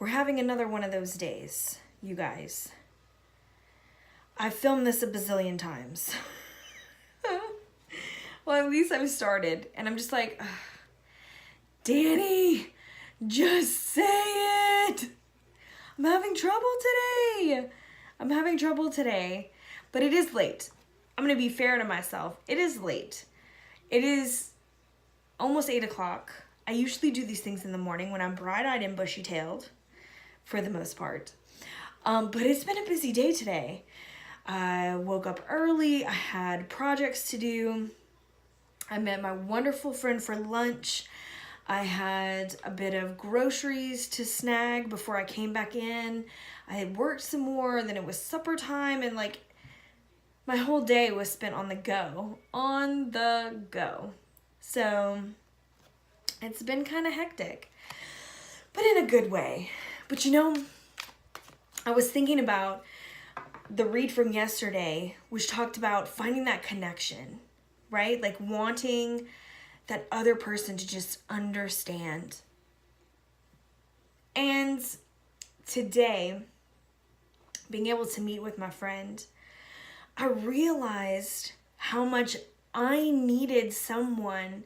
We're having another one of those days, you guys. I've filmed this a bazillion times. Well, at least I've started. And I'm just like, ugh, Danny, just say it. I'm having trouble today. But it is late. I'm going to be fair to myself. It is late. It is almost 8 o'clock. I usually do these things in the morning when I'm bright-eyed and bushy-tailed, for the most part. But it's been a busy day today. I woke up early. I had projects to do. I met my wonderful friend for lunch. I had a bit of groceries to snag before I came back in. I had worked some more, and then it was supper time, and like my whole day was spent on the go. So it's been kind of hectic, but in a good way. But you know, I was thinking about the read from yesterday, which talked about finding that connection, right? Like wanting that other person to just understand. And today, being able to meet with my friend, I realized how much I needed someone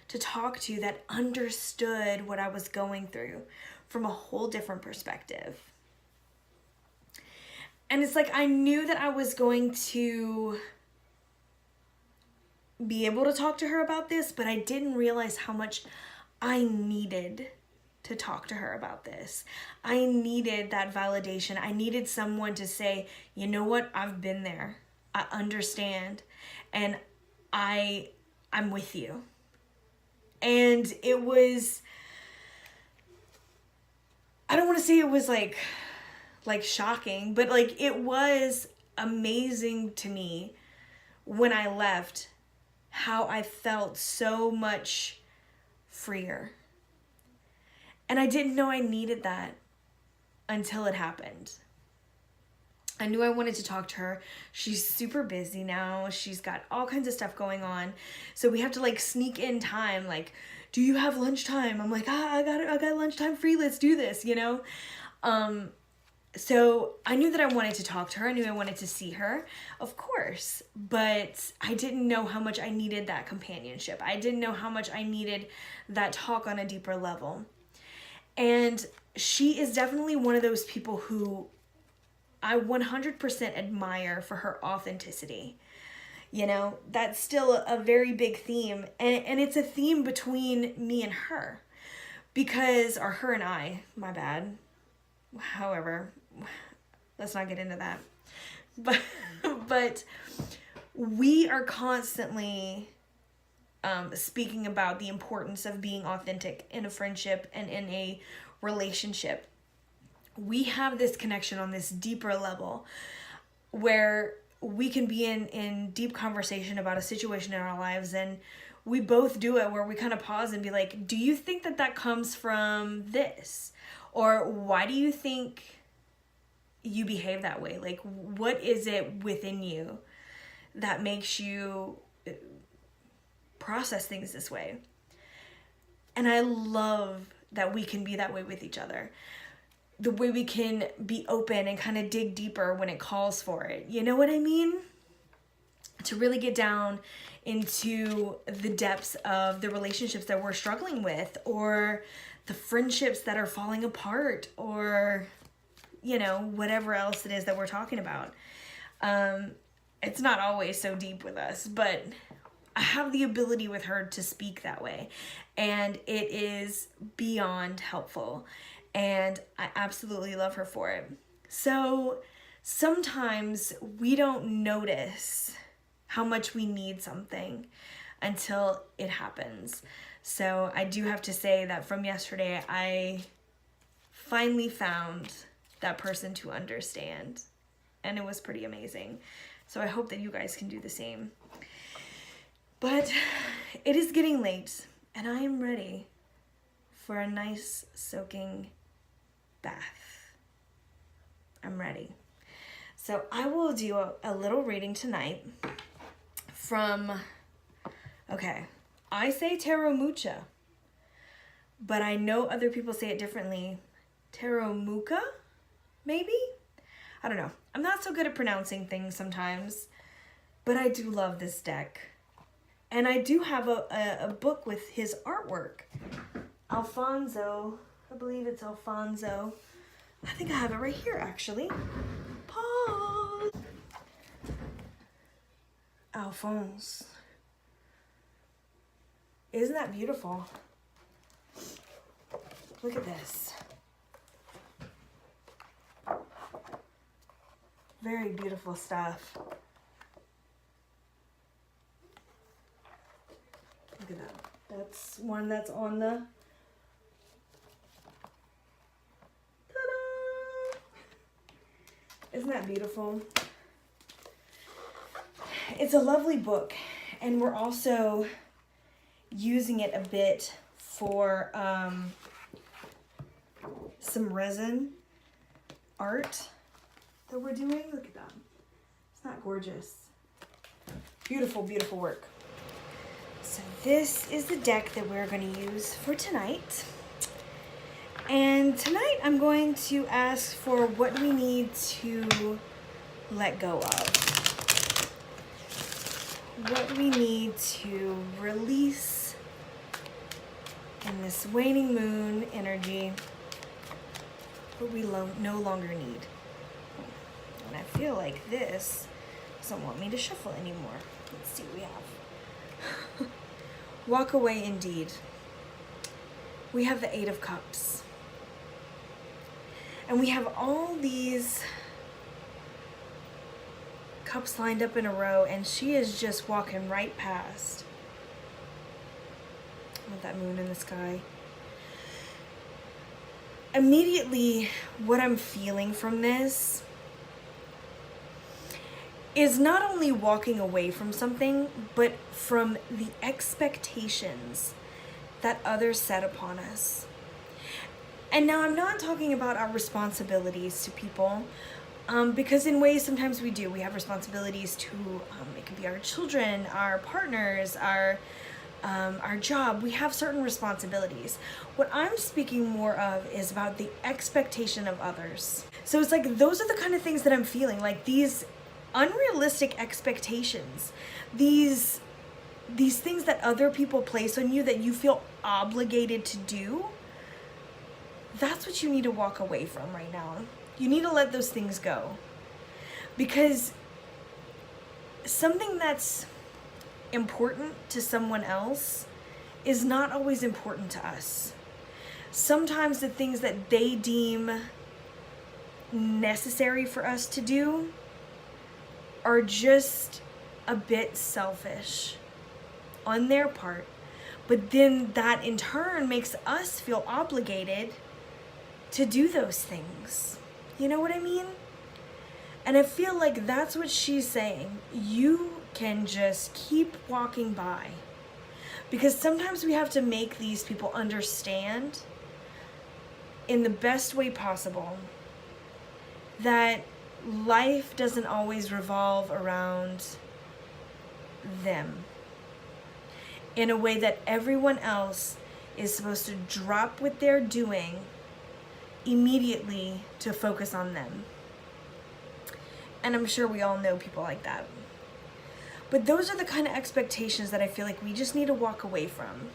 to talk to that understood what I was going through from a whole different perspective. And it's like I knew that I was going to be able to talk to her about this, but I didn't realize how much I needed to talk to her about this. I needed that validation. I needed someone to say, you know what, I've been there. I understand. And I'm with you. And it was, I don't want to say it was like shocking, but like it was amazing to me when I left how I felt so much freer. And I didn't know I needed that until it happened. I knew I wanted to talk to her. She's super busy now. She's got all kinds of stuff going on. So we have to like sneak in time. Like, do you have lunchtime? I'm like, I got lunchtime free. Let's do this, you know? So I knew that I wanted to talk to her. I knew I wanted to see her, of course, but I didn't know how much I needed that companionship. I didn't know how much I needed that talk on a deeper level. And she is definitely one of those people who I 100% admire for her authenticity. You know, that's still a very big theme. And it's a theme between me and her. Because, or her and I, my bad. However, let's not get into that. But we are constantly speaking about the importance of being authentic in a friendship and in a relationship. We have this connection on this deeper level where we can be in deep conversation about a situation in our lives, and we both do it where we kind of pause and be like, do you think that comes from this? Or why do you think you behave that way? Like, what is it within you that makes you process things this way? And I love that we can be that way with each other. The way we can be open and kind of dig deeper when it calls for it. You know what I mean? To really get down into the depths of the relationships that we're struggling with, or the friendships that are falling apart, or, you know, whatever else it is that we're talking about. It's not always so deep with us, but I have the ability with her to speak that way, and it is beyond helpful, and I absolutely love her for it. So sometimes we don't notice how much we need something until it happens. So I do have to say that from yesterday, I finally found that person to understand, and it was pretty amazing. So I hope that you guys can do the same. But it is getting late, and I am ready for a nice soaking bath. I'm ready. So I will do a little reading tonight from, okay, I say tarot mucha, but I know other people say it differently. Mucha, maybe? I don't know. I'm not so good at pronouncing things sometimes, but I do love this deck. And I do have a book with his artwork. Alfonso, I believe it's Alfonso. I think I have it right here, actually. Pause. Alphonse. Isn't that beautiful? Look at this. Very beautiful stuff. Look at that. That's one that's on the... Ta-da! Isn't that beautiful? It's a lovely book, and we're also using it a bit for some resin art that we're doing. Look at that. Isn't that gorgeous? Beautiful, beautiful work. So this is the deck that we're going to use for tonight. And tonight I'm going to ask for what we need to let go of. What we need to release in this waning moon energy, what we no longer need. And I feel like this doesn't want me to shuffle anymore. Let's see what we have. Walk away indeed. We have the Eight of Cups. And we have all these cups lined up in a row, and she is just walking right past. With that moon in the sky. Immediately, what I'm feeling from this is not only walking away from something, but from the expectations that others set upon us. And now I'm not talking about our responsibilities to people, because in ways sometimes we do. We have responsibilities to, it could be our children, our partners, our job. We have certain responsibilities. What I'm speaking more of is about the expectation of others. So it's like, those are the kind of things that I'm feeling, like these unrealistic expectations, these things that other people place on you that you feel obligated to do. That's what you need to walk away from right now. You need to let those things go, because something that's important to someone else is not always important to us. Sometimes the things that they deem necessary for us to do are just a bit selfish on their part, but then that in turn makes us feel obligated to do those things. You know what I mean? And I feel like that's what she's saying. You can just keep walking by, because sometimes we have to make these people understand in the best way possible that life doesn't always revolve around them, in a way that everyone else is supposed to drop what they're doing immediately to focus on them. And I'm sure we all know people like that. But those are the kind of expectations that I feel like we just need to walk away from.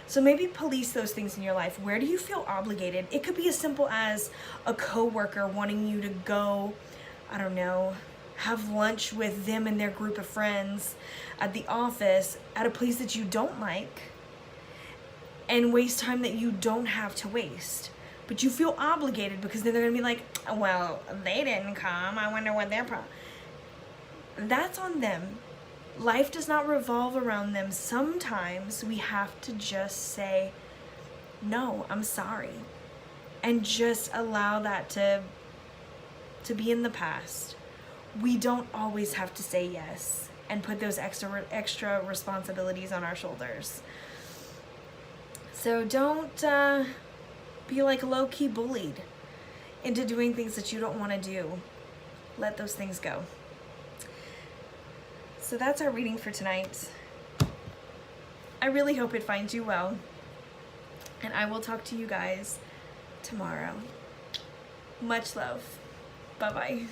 So maybe police those things in your life. Where do you feel obligated? It could be as simple as a coworker wanting you to go, I don't know, have lunch with them and their group of friends at the office at a place that you don't like, and waste time that you don't have to waste. But you feel obligated because then they're going to be like, well, they didn't come. I wonder what their problem. That's on them. Life does not revolve around them. Sometimes we have to just say, no, I'm sorry. And just allow that to be in the past. We don't always have to say yes and put those extra responsibilities on our shoulders. So don't be like low-key bullied into doing things that you don't want to do. Let those things go. So that's our reading for tonight. I really hope it finds you well. And I will talk to you guys tomorrow. Much love. Bye-bye.